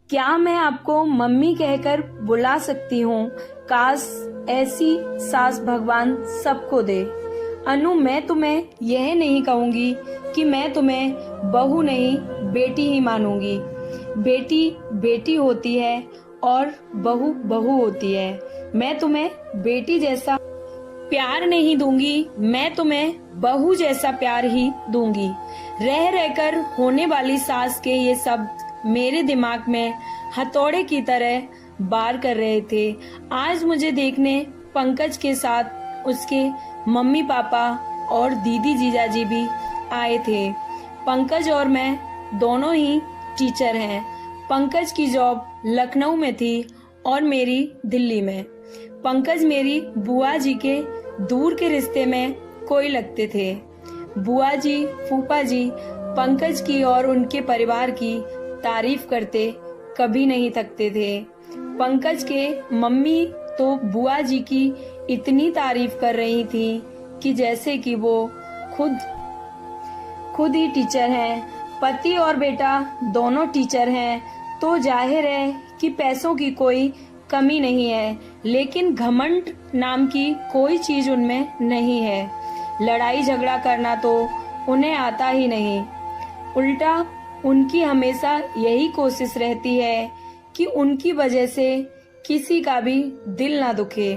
क्या मैं आपको मम्मी कहकर बुला सकती हूँ? काश ऐसी सास भगवान सबको दे। अनु, मैं तुम्हें यह नहीं कहूँगी कि मैं तुम्हें बहू नहीं बेटी ही मानूंगी। बेटी बेटी होती है और बहू बहू होती है। मैं तुम्हें बेटी जैसा प्यार नहीं दूंगी, मैं तुम्हें बहू जैसा प्यार ही दूंगी। रह रहकर होने वाली सास के ये शब्द मेरे दिमाग में हथौड़े की तरह वार कर रहे थे। आज मुझे देखने पंकज के साथ उसके मम्मी पापा और दीदी जीजाजी भी आए थे। पंकज और मैं दोनों ही टीचर हैं। पंकज की जॉब लखनऊ में थी और मेरी दिल्ली में। पंकज मेरी बुआ जी के दूर के रिश्ते में कोई लगते थे। बुआ जी फूफा जी पंकज की और उनके परिवार की तारीफ करते कभी नहीं थकते थे। पंकज के मम्मी तो बुआ जी की इतनी तारीफ कर रही थी कि जैसे कि वो खुद ही टीचर हैं। पति और बेटा दोनों टीचर हैं, तो जाहिर है कि पैसों की कोई कमी नहीं है, लेकिन घमंड नाम की कोई चीज उनमें नहीं है। लड़ाई झगड़ा करना तो उन्हें आता ही नहीं। उल्टा उनकी हमेशा यही कोशिश रहती है कि उनकी वजह से किसी का भी दिल ना दुखे।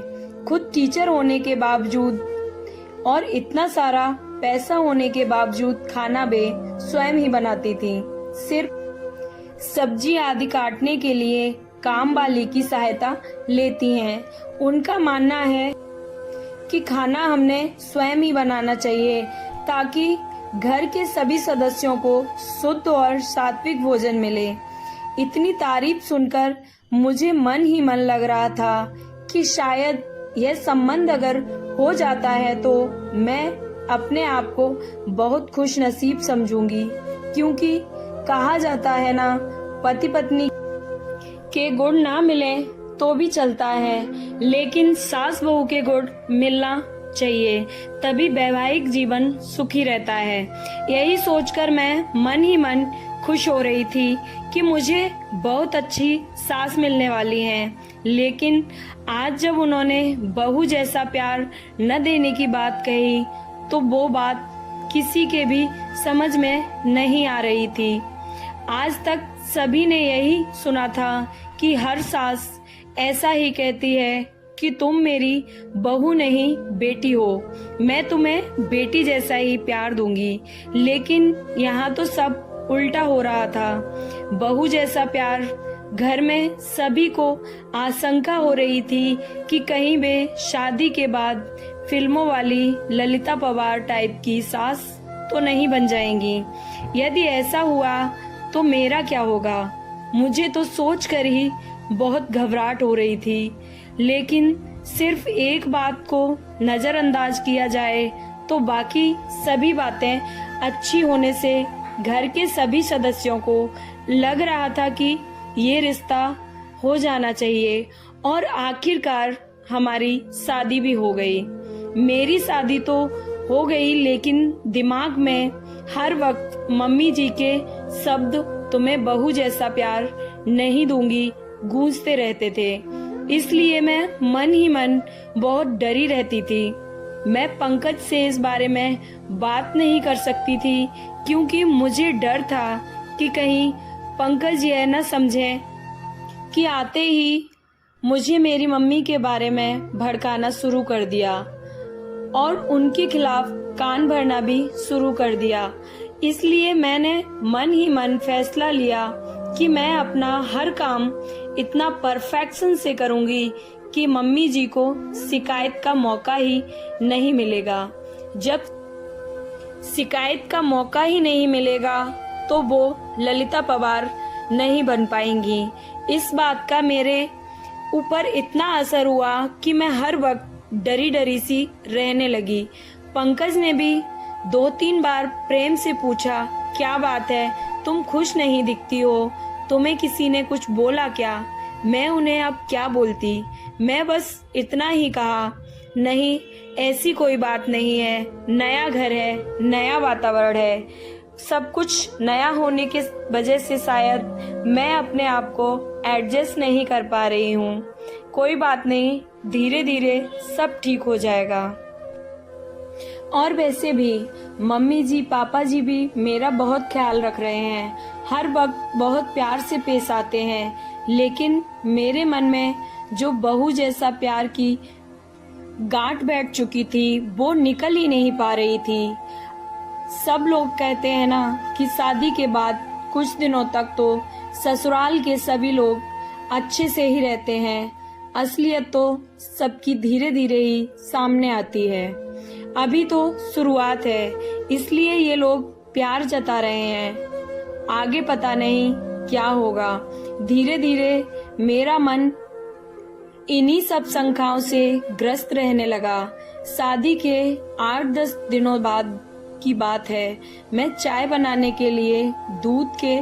खुद टीचर होने के बावजूद और इतना सारा पैसा होने के बावजूद खाना वे स्वयं ही बनाती थी। सिर्फ सब्जी आदि काटने के लिए काम वाली की सहायता लेती हैं। उनका मानना है कि खाना हमने स्वयं ही बनाना चाहिए ताकि घर के सभी सदस्यों को शुद्ध और सात्विक भोजन मिले। इतनी तारीफ सुनकर मुझे मन ही मन लग रहा था कि शायद यह संबंध अगर हो जाता है तो मैं अपने आप को बहुत खुश नसीब समझूंगी, क्योंकि कहा जाता है ना, पति पत्नी के गुण ना मिले तो भी चलता है, लेकिन सास बहू के गुण मिलना चाहिए, तभी वैवाहिक जीवन सुखी रहता है। यही सोचकर मैं मन ही मन खुश हो रही थी कि मुझे बहुत अच्छी सास मिलने वाली है। लेकिन आज जब उन्होंने बहू जैसा प्यार न देने की बात कही तो वो बात किसी के भी समझ में नहीं आ रही थी। आज तक सभी ने यही सुना था कि हर सास ऐसा ही कहती है कि तुम मेरी बहू नहीं बेटी हो, मैं तुम्हें बेटी जैसा ही प्यार दूंगी। लेकिन यहाँ तो सब उल्टा हो रहा था। बहू जैसा प्यार घर में सभी को आशंका हो रही थी कि कहीं वे शादी के बाद फिल्मों वाली ललिता पवार टाइप की सास तो नहीं बन जाएंगी। यदि ऐसा हुआ तो मेरा क्या होगा? मुझे तो सोचकर ही बहुत घबराहट हो रही थी। लेकिन सिर्फ एक बात को नजरअंदाज किया जाए तो बाकी सभी बातें अच्छी होने से घर के सभी सदस्यों को लग रहा था कि ये रिश्ता हो जाना चाहिए और आखिरकार हमारी शादी भी हो गई। मेरी शादी तो हो गई, लेकिन दिमाग में हर वक्त मम्मी जी के शब्द तुम्हें बहू जैसा प्यार नहीं दूंगी गूंजते रहते थे। इसलिए मैं मन ही मन बहुत डरी रहती थी। मैं पंकज से इस बारे में बात नहीं कर सकती थी, क्योंकि मुझे डर था कि कहीं पंकज यह न समझे कि आते ही मुझे मेरी मम्मी के बारे में भड़काना शुरू कर दिया और उनके खिलाफ कान भरना भी शुरू कर दिया। इसलिए मैंने मन ही मन फैसला लिया कि मैं अपना हर काम इतना परफेक्शन से करूंगी कि मम्मी जी को शिकायत का मौका ही नहीं मिलेगा। जब शिकायत का मौका ही नहीं मिलेगा तो वो ललिता पवार नहीं बन पाएंगी। इस बात का मेरे ऊपर इतना असर हुआ कि मैं हर वक्त डरी डरी सी रहने लगी। पंकज ने भी 2-3 बार प्रेम से पूछा, क्या बात है, तुम खुश नहीं दिखती हो, तुम्हें किसी ने कुछ बोला क्या? मैं उन्हें अब क्या बोलती। मैं बस इतना ही कहा, नहीं ऐसी कोई बात नहीं है, नया घर है, नया वातावरण है, सब कुछ नया होने के वजह से शायद मैं अपने आप को एडजस्ट नहीं कर पा रही हूँ। कोई बात नहीं, धीरे धीरे सब ठीक हो जाएगा। और वैसे भी मम्मी जी पापा जी भी मेरा बहुत ख्याल रख रहे हैं, हर वक्त बहुत प्यार से पेश आते हैं, लेकिन मेरे मन में जो बहू जैसा प्यार की गांठ बैठ चुकी थी वो निकल ही नहीं पा रही थी। सब लोग कहते हैं ना कि शादी के बाद कुछ दिनों तक तो ससुराल के सभी लोग अच्छे से ही रहते हैं, असलियत तो सबकी धीरे धीरे ही सामने आती है। अभी तो शुरुआत है, इसलिए ये लोग प्यार जता रहे हैं, आगे पता नहीं क्या होगा। धीरे धीरे मेरा मन इन्हीं सब शंकाओं से ग्रस्त रहने लगा। शादी के 8-10 दिनों बाद की बात है। मैं चाय बनाने के लिए दूध के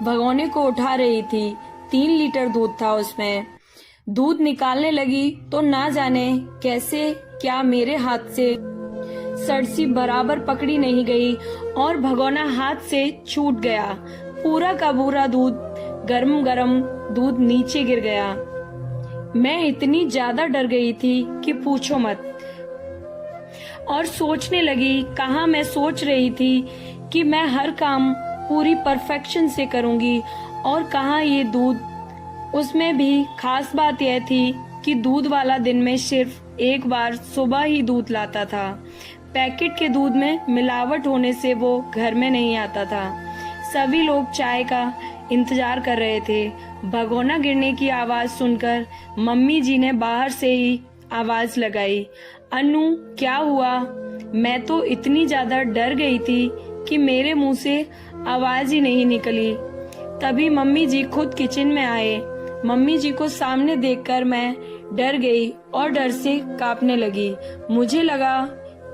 भगोने को उठा रही थी। 3 लीटर दूध था उसमें। दूध निकालने लगी तो ना जाने कैसे क्या मेरे हाथ से सरसी बराबर पकड़ी नहीं गई और भगोना हाथ से छूट गया। पूरा का पूरा दूध, गरम गरम दूध नीचे गिर गया। मैं इतनी ज्यादा डर गई थी कि पूछो मत, और सोचने लगी कहाँ मैं सोच रही थी कि मैं हर काम पूरी परफेक्शन से करूंगी, और कहाँ ये दूध। उसमें भी खास बात यह थी कि दूध वाला दिन में सिर्फ एक बार सुबह ही दूध लाता था। पैकेट के दूध में मिलावट होने से वो घर में नहीं आता था। सभी लोग चाय का इंतजार कर रहे थे। भगोना गिरने की आवाज सुनकर मम्मी जी ने बाहर से ही आवाज लगाई, अनु क्या हुआ? मैं तो इतनी ज्यादा डर गई थी कि मेरे मुंह से आवाज ही नहीं निकली। तभी मम्मी जी खुद किचन में आए। मम्मी जी को सामने देखकर मैं डर गई और डर से कांपने लगी। मुझे लगा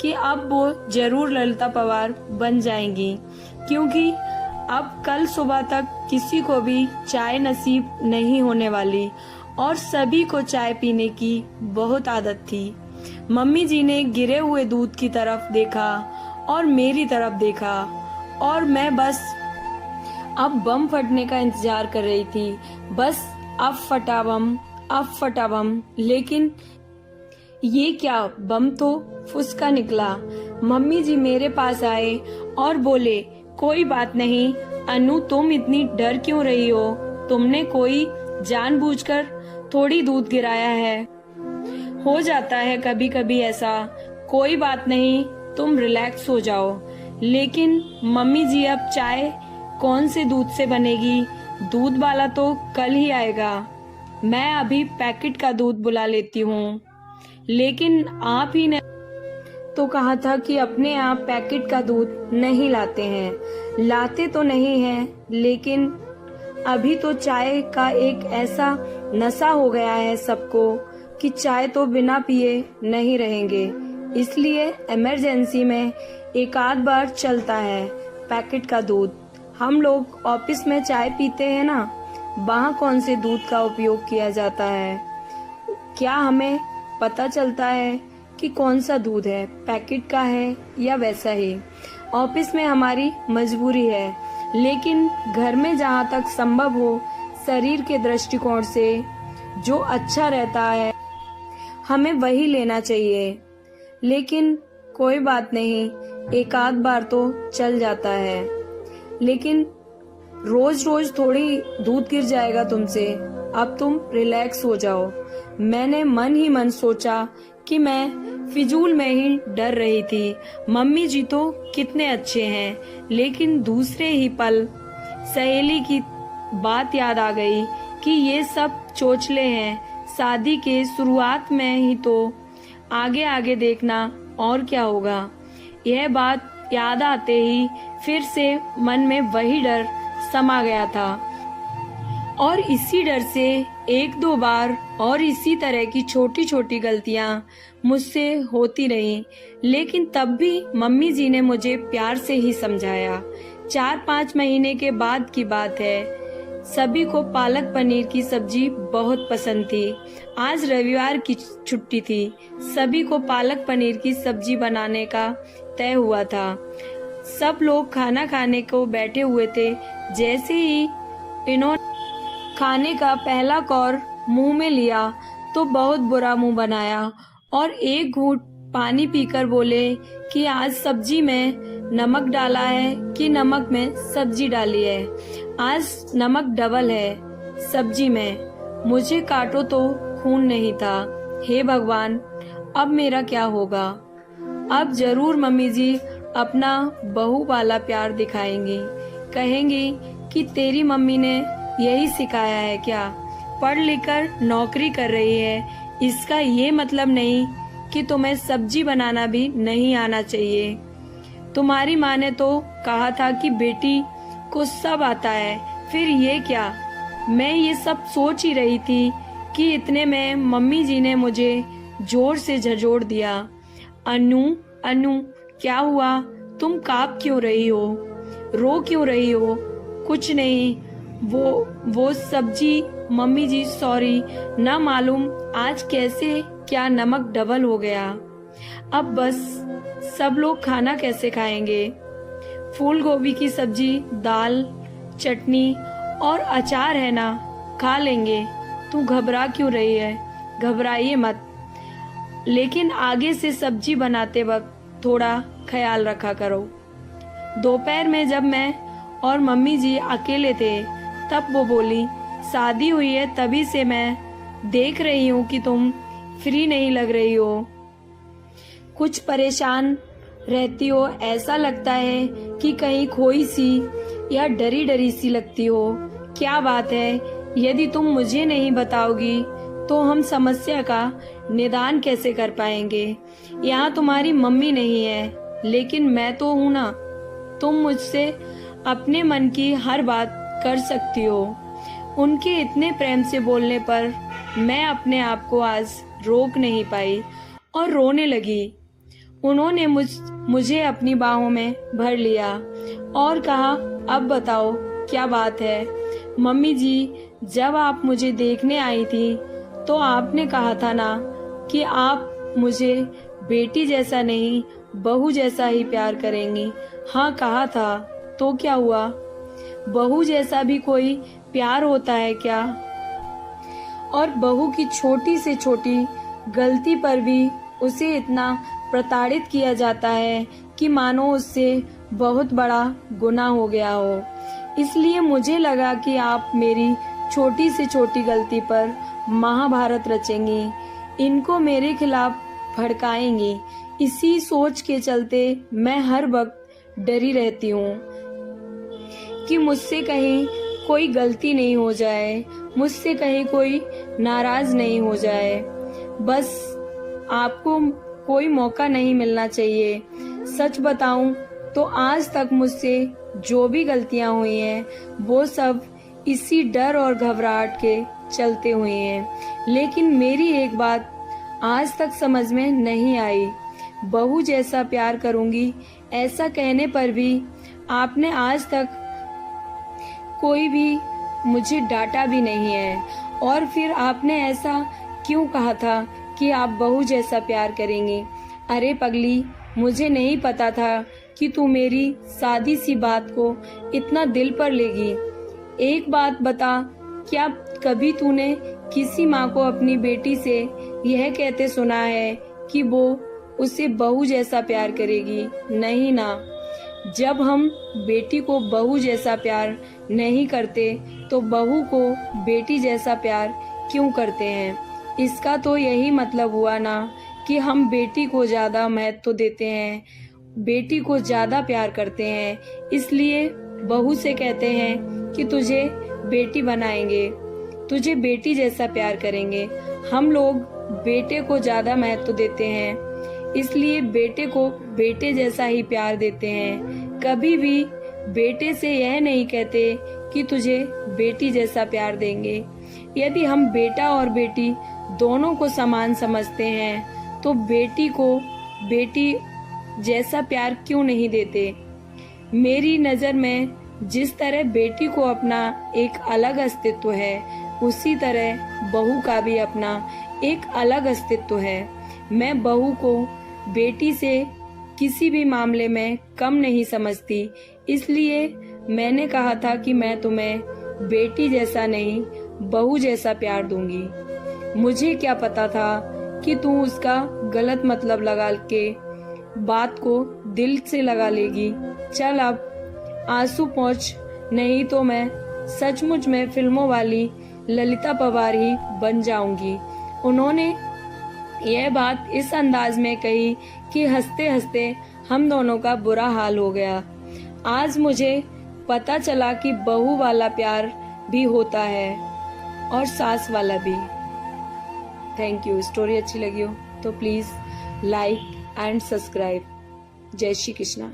कि अब वो जरूर ललिता पवार बन जाएंगी, क्योंकि अब कल सुबह तक किसी को भी चाय नसीब नहीं होने वाली, और सभी को चाय पीने की बहुत आदत थी। मम्मी जी ने गिरे हुए दूध की तरफ देखा और मेरी तरफ देखा, और मैं बस अब बम फटने का इंतजार कर रही थी। बस अब फटा बम, अब फटा बम। लेकिन ये क्या, बम तो फुसका निकला। मम्मी जी मेरे पास आए और बोले, कोई बात नहीं अनु, तुम इतनी डर क्यों रही हो? तुमने कोई जानबूझकर थोड़ी दूध गिराया है, हो जाता है कभी कभी ऐसा। कोई बात नहीं, तुम रिलैक्स हो जाओ। लेकिन मम्मी जी अब चाय कौन से दूध से बनेगी? दूध वाला तो कल ही आएगा। मैं अभी पैकेट का दूध बुला लेती हूँ। लेकिन आप ही ने तो कहा था कि अपने आप पैकेट का दूध नहीं लाते हैं। लाते तो नहीं हैं, लेकिन अभी तो चाय का एक ऐसा नशा हो गया है सबको कि चाय तो बिना पिए नहीं रहेंगे। इसलिए इमरजेंसी में एक आध बार चलता है पैकेट का दूध। हम लोग ऑफिस में चाय पीते हैं ना, वहाँ कौन से दूध का उपयोग किया जाता है? क्या हमें पता चलता है कि कौन सा दूध है, पैकेट का है या वैसा ही? ऑफिस में हमारी मजबूरी है, लेकिन घर में जहाँ तक संभव हो शरीर के दृष्टिकोण से जो अच्छा रहता है हमें वही लेना चाहिए। लेकिन कोई बात नहीं, एक आध बार तो चल जाता है। लेकिन रोज रोज थोड़ी दूध गिर जाएगा तुमसे। अब तुम रिलैक्स हो जाओ। मैंने मन ही मन सोचा कि मैं फिजूल में ही डर रही थी। मम्मी जी तो कितने अच्छे हैं, लेकिन दूसरे ही पल सहेली की बात याद आ गई कि ये सब चोचले हैं। शादी के शुरुआत में ही तो आगे आगे देखना और क्या होगा। यह बात याद आते ही फिर से मन में वही डर समा गया था, और इसी डर से 1-2 बार और इसी तरह की छोटी छोटी गलतियां मुझसे होती रही। लेकिन तब भी मम्मी जी ने मुझे प्यार से ही समझाया। 4-5 महीने के बाद की बात है। सभी को पालक पनीर की सब्जी बहुत पसंद थी। आज रविवार की छुट्टी थी। सभी को पालक पनीर की सब्जी बनाने का तय हुआ था। सब लोग खाना खाने को बैठे हुए थे। जैसे ही इन्होंने खाने का पहला कौर मुंह में लिया तो बहुत बुरा मुंह बनाया और एक घूंट पानी पीकर बोले कि आज सब्जी में नमक डाला है कि नमक में सब्जी डाली है। आज नमक डबल है सब्जी में। मुझे काटो तो खून नहीं था। हे भगवान, अब मेरा क्या होगा? अब जरूर मम्मी जी अपना बहू वाला प्यार दिखाएंगी। कहेंगी कि तेरी मम्मी ने यही सिखाया है क्या? पढ़ लिख कर नौकरी कर रही है, इसका ये मतलब नहीं कि तुम्हें सब्जी बनाना भी नहीं आना चाहिए। तुम्हारी माँ ने तो कहा था कि बेटी को सब आता है, फिर ये क्या? मैं ये सब सोच ही रही थी कि इतने में मम्मी जी ने मुझे जोर से झंझोड़ दिया। अनु, अनु, क्या हुआ? तुम काँप क्यों रही हो? रो क्यों रही हो? कुछ नहीं, वो सब्जी। मम्मी जी सॉरी, ना मालूम आज कैसे क्या नमक डबल हो गया। अब बस सब लोग खाना कैसे खाएंगे? फूल गोभी की सब्जी, दाल, चटनी और अचार है ना, खा लेंगे। तू घबरा क्यों रही है? घबराइए मत, लेकिन आगे से सब्जी बनाते वक्त थोड़ा ख्याल रखा करो। दोपहर में जब मैं और मम्मी जी अकेले थे तब वो बोली, शादी हुई है तभी से मैं देख रही हूँ कि तुम फ्री नहीं लग रही हो, कुछ परेशान रहती हो। ऐसा लगता है कि कहीं खोई सी या डरी डरी सी लगती हो। क्या बात है? यदि तुम मुझे नहीं बताओगी तो हम समस्या का निदान कैसे कर पाएंगे? यहाँ तुम्हारी मम्मी नहीं है, लेकिन मैं तो हूँ ना। तुम मुझसे अपने मन की हर बात कर सकती हो। उनके इतने प्रेम से बोलने पर मैं अपने आप को आज रोक नहीं पाई और रोने लगी। उन्होंने मुझे अपनी बाहों में भर लिया और कहा, अब बताओ क्या बात है? मम्मी जी, जब आप मुझे देखने आई थी तो आपने कहा था ना कि आप मुझे बेटी जैसा नहीं बहू जैसा ही प्यार करेंगी। हाँ कहा था, तो क्या हुआ? बहू जैसा भी कोई प्यार होता है क्या? और बहू की छोटी से छोटी गलती पर भी उसे इतना प्रताड़ित किया जाता है कि मानो उससे बहुत बड़ा गुनाह हो गया हो। इसलिए मुझे लगा कि आप मेरी छोटी से छोटी गलती पर महाभारत रचेंगी, इनको मेरे खिलाफ भड़काएंगी। इसी सोच के चलते मैं हर वक्त डरी रहती हूँ कि मुझसे कहीं कोई गलती नहीं हो जाए, मुझसे कहीं कोई नाराज नहीं हो जाए। बस आपको कोई मौका नहीं मिलना चाहिए। सच बताऊं तो आज तक मुझसे जो भी गलतियां हुई हैं वो सब इसी डर और घबराहट के चलते हुए हैं। लेकिन मेरी एक बात आज तक समझ में नहीं आई, बहू जैसा प्यार करूंगी ऐसा कहने पर भी आपने आज तक कोई भी मुझे डांटा भी नहीं है। और फिर आपने ऐसा क्यों कहा था कि आप बहू जैसा प्यार करेंगे? अरे पगली, मुझे नहीं पता था कि तू मेरी सादी सी बात को इतना दिल पर लेगी। एक बात बता, क्या कभी तूने किसी माँ को अपनी बेटी से यह कहते सुना है कि वो उसे बहू जैसा प्यार करेगी? नहीं ना। जब हम बेटी को बहू जैसा प्यार नहीं करते तो बहू को बेटी जैसा प्यार क्यों करते हैं? इसका तो यही मतलब हुआ ना कि हम बेटी को ज्यादा महत्व देते हैं, बेटी को ज्यादा प्यार करते हैं, इसलिए बहू से कहते हैं कि तुझे बेटी बनाएंगे, तुझे बेटी जैसा प्यार करेंगे। हम लोग बेटे को ज्यादा महत्व देते हैं, इसलिए बेटे को बेटे जैसा ही प्यार देते हैं। कभी भी बेटे से यह नहीं कहते कि तुझे बेटी जैसा प्यार देंगे। यदि हम बेटा और बेटी दोनों को समान समझते हैं तो बेटी को बेटी जैसा प्यार क्यों नहीं देते? मेरी नजर में जिस तरह बेटी को अपना एक अलग अस्तित्व है, उसी तरह बहू का भी अपना एक अलग अस्तित्व है। मैं बहू को बेटी से किसी भी मामले में कम नहीं समझती, इसलिए मैंने कहा था कि मैं तुम्हें बेटी जैसा नहीं बहू जैसा प्यार दूंगी। मुझे क्या पता था कि तू उसका गलत मतलब लगा के बात को दिल से लगा लेगी। चल अब आंसू पोंछ, नहीं तो मैं सचमुच में फिल्मों वाली ललिता पवार ही बन जाऊंगी। उन्होंने यह बात इस अंदाज में कही कि हंसते हंसते हम दोनों का बुरा हाल हो गया। आज मुझे पता चला कि बहू वाला प्यार भी होता है और सास वाला भी। Thank you. स्टोरी अच्छी लगी हो तो प्लीज लाइक एंड सब्सक्राइब। जय श्री कृष्णा।